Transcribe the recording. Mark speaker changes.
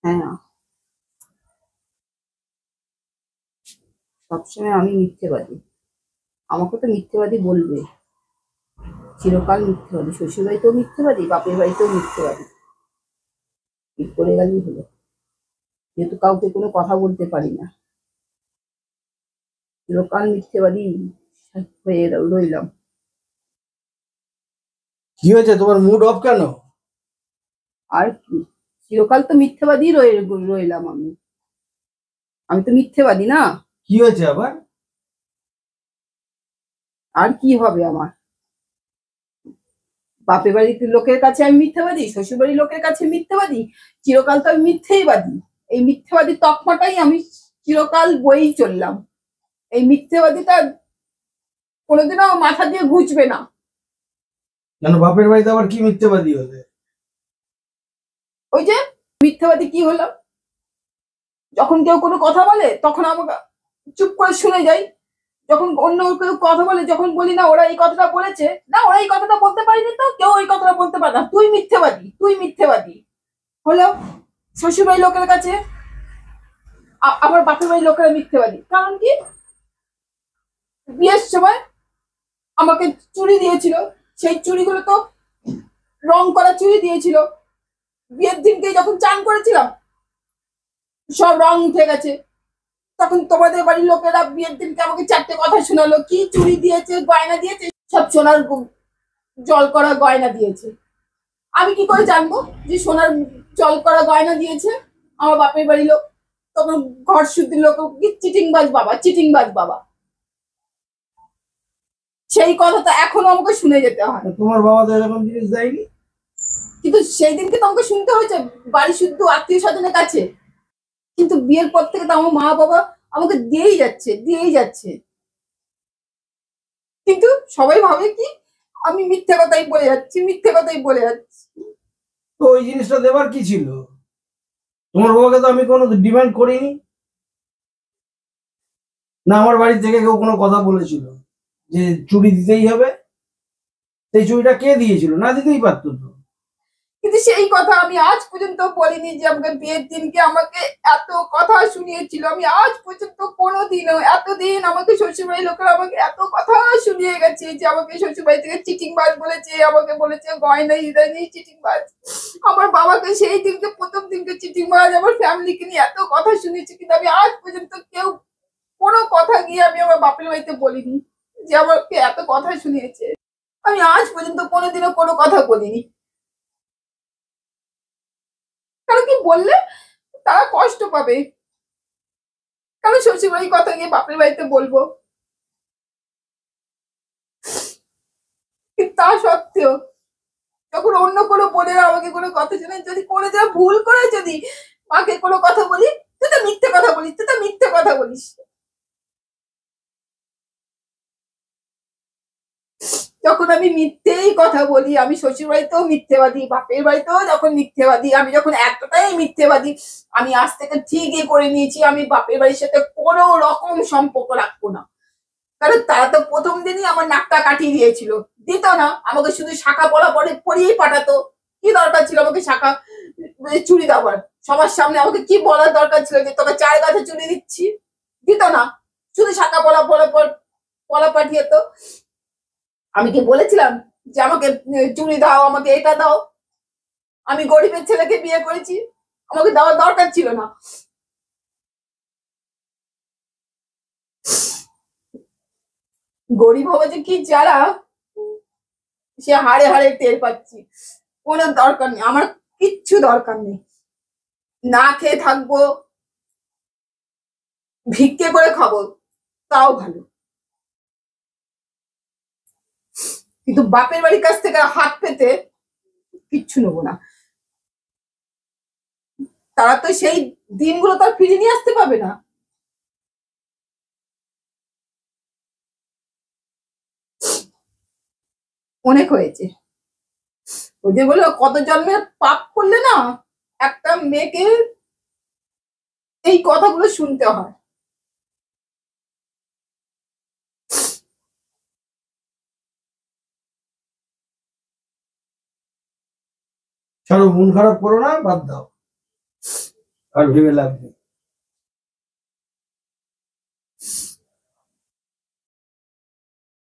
Speaker 1: হ্যাঁ, সবসময় আমি মিথ্যেবাদী। আমাকে তো মিথ্যেবাদী বলবে, চিরকাল মিথ্যেবাদী। শ্বশুর বাড়িতেও মিথ্যেবাদী, বাপের বাড়িতেও মিথ্যেবাদী। ঠিক করে গেলেই হলো। যেহেতু কাউকে কোনো কথা বলতে পারি না, চিরকাল মিথ্যেবাদী হয়ে রইলাম।
Speaker 2: কি হয়েছে, তোমার মুড অফ কেন?
Speaker 1: আর কি, চিরকাল তো মিথ্যেবাদী রইলাম আমি। আমি তো মিথ্যেবাদী না।
Speaker 2: কি হয়েছে আবার?
Speaker 1: আর কি হবে আমার? বাপের বাড়ির লোকের কাছে আমি মিথ্যাবাদী, শ্বশুর বাড়ির লোকের কাছে মিথ্যাবাদী। চিরকাল তো আমি মিথ্যেইবাদী। এই মিথ্যেবাদী তকমাটাই আমি চিরকাল বয়েই চললাম। এই মিথ্যেবাদীটা কোনোদিনও আমার মাথা দিয়ে ঘুচবে না।
Speaker 2: কেন, বাপের বাড়িতে আবার কি মিথ্যেবাদী হলে?
Speaker 1: ওই যে মিথ্যেবাদী কি হলাম, যখন কেউ কোনো কথা বলে তখন আমাকে চুপ করে শুনে যাই। যখন অন্য কেউ কথা বলে, যখন বলি না ওরা এই কথাটা বলেছে, না ওরা এই কথাটা বলতে পারেনি, তো কেউ ওই কথাটা বলতে পারে না, তুই মিথ্যেবাদী, তুই মিথ্যেবাদী। হলো শ্বশুরবাড়ির লোকের কাছে, আমার বাপের বাড়ির লোকেরা মিথ্যেবাদী। কারণ কি, বিয়ের সময় আমাকে চুড়ি দিয়েছিল, সেই চুড়িগুলো তো রং করা চুড়ি দিয়েছিল। বিয়ের দিনকে যখন চান করেছিলাম সব রং উঠে গেছে। তখন তোমাদের বাড়ির লোকেরা বিয়ের দিনকে আমাকে 4টে কথা শোনালো, কি চুড়ি দিয়েছে, গয়না দিয়েছে, সব সোনার জল করা গয়না দিয়েছে। আমি কি করে জানবো যে সোনার জল করা গয়না দিয়েছে আমার বাপের বাড়ির লোক? তখন ঘর শুদ্ধির লোক কি চিটিংবাজ বাবা, চিটিংবাজ বাবা। সেই কথাটা এখনো আমাকে শুনে যেতে হয়।
Speaker 2: তোমার বাবা তো এরকম জিনিস দেয়নি।
Speaker 1: কিন্তু সেই দিনকে তো আমাকে শুনতে হয়েছে বাড়ি শুদ্ধ আত্মীয় স্বজনের কাছে। কিন্তু বিয়ের পর থেকে তো আমার মা বাবা আমাকে দিয়েই যাচ্ছে, দিয়েই যাচ্ছে। কিন্তু সবাই ভাবে কি আমি মিথ্যে কথাই বলে যাচ্ছি, মিথ্যে কথাই বলে যাচ্ছি।
Speaker 2: তো ওই জিনিসটা দেবার কি ছিল? তোমার বাবাকে তো আমি কোনো ডিমান্ড করিনি। না আমার বাড়ি থেকে কেউ কোনো কথা বলেছিল যে চুড়ি দিতেই হবে। সেই চুড়িটা কে দিয়েছিল? না দিতেই পারতো তো।
Speaker 1: কিন্তু সেই কথা আমি আজ পর্যন্ত বলিনি যে আমাকে বিয়ের দিনকে আমাকে এত কথা শুনিয়েছিল। আমি আজ পর্যন্ত কোনোদিনও, এতদিন আমাকে শ্বশুরবাড়ির লোকেরা আমাকে এত কথা শুনিয়ে গেছে যে আমাকে শ্বশুরবাড়ি থেকে চিটিংবাজ বলেছে, আমাকে বলেছে গয়না দেয়নি, চিটিংবাজ। আমার বাবাকে সেই দিনকে, প্রথম দিনকে চিটিংবাজ, আমার ফ্যামিলিকে নিয়ে এত কথা শুনিয়েছে, কিন্তু আমি আজ পর্যন্ত কেউ কোনো কথা গিয়ে আমি আমার বাপের বাড়িতে বলিনি যে আমাকে এত কথা শুনিয়েছে। আমি আজ পর্যন্ত কোনোদিনও কোনো কথা বলিনি। কারণ কি, বললে তারা কষ্ট পাবে। কারণ শ্বশুর বাড়ির কথা গিয়ে বাপের বাড়িতে বলবো? কিন্তু তা সত্ত্বেও যখন অন্য কোনো বোনেরা আমাকে কোনো কথা শোনায়, যদি কোনো যা ভুল করে যদি মাকে কোনো কথা বলি, তুই তো মিথ্যে কথা বলিস, তুই তো মিথ্যে কথা বলিস। যখন আমি মিথ্যেই কথা বলি, আমি শ্বশুর বাড়িতেও মিথ্যেবাদী, বাপের বাড়িতেও যখন মিথ্যেবাদী, আমি যখন এতটাই মিথ্যেবাদী, আমি আজ থেকে ঠিকই করে নিয়েছি আমি বাপের বাড়ির সাথে কোনো রকম সম্পর্ক রাখবো না। কারণ তারা তো প্রথম দিনই আমার নাকটা কাটিয়ে দিয়েছিল। দিত না, আমাকে শুধু শাখা পলা পরে পরিয়েই পাঠাতো। কি দরকার ছিল আমাকে শাখা চুড়ি দেওয়ার? সবার সামনে আমাকে কি বলার দরকার ছিল যে তোকে 4 গাছে চুড়ি দিচ্ছি? দিত না, শুধু শাখা পলা পলা পলা পাঠিয়ে তো। আমি কি বলেছিলাম যে আমাকে চুড়ি দাও, আমাকে এটা দাও? আমি গরিবের ছেলেকে বিয়ে করেছি, আমাকে দেওয়ার দরকার ছিল না। গরিব হওয়া যে কি জ্বালা সে হাড়ে হাড়ে টের পাচ্ছি। কোনো দরকার নেই আমার, কিচ্ছু দরকার নেই। না খেয়ে থাকবো, ভিক্ষে করে খাবো, তাও ভালো। কিন্তু বাপের বাড়ির কাছ থেকে হাত পেতে কিচ্ছু নেবো না। তারা তো সেই দিনগুলো তো আর ফিরিয়ে নিয়ে আসতে পারবে না। অনেক হয়েছে। ওই যে বলো কত জন্মের পাপ করলে না একটা মেয়েকে এই কথাগুলো শুনতে হয়।
Speaker 2: ছাড়ো, মন খারাপ করো না, বাদ দাও। আর ভেবে লাভ নেই।